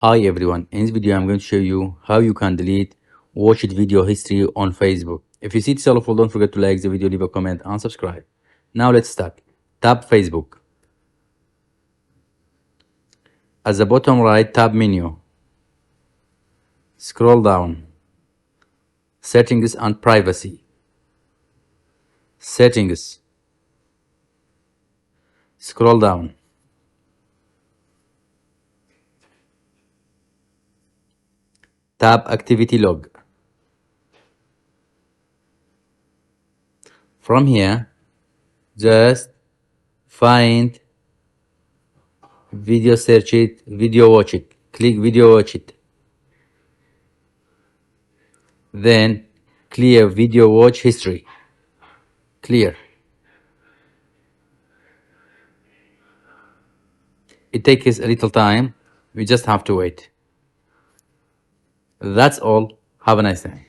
Hi everyone, in this video I'm going to show you how you can delete watched video history on Facebook. If you see it helpful, don't forget to like the video, leave a comment and subscribe. Now let's start. Tap Facebook. At the bottom right, tab menu. Scroll down. Settings and privacy. Settings. Scroll down. Tap activity log. From here, just find video, search it, video watch it. Click video watch it. Then clear video watch history. Clear. It takes a little time. We just have to wait. That's all. Have a nice day.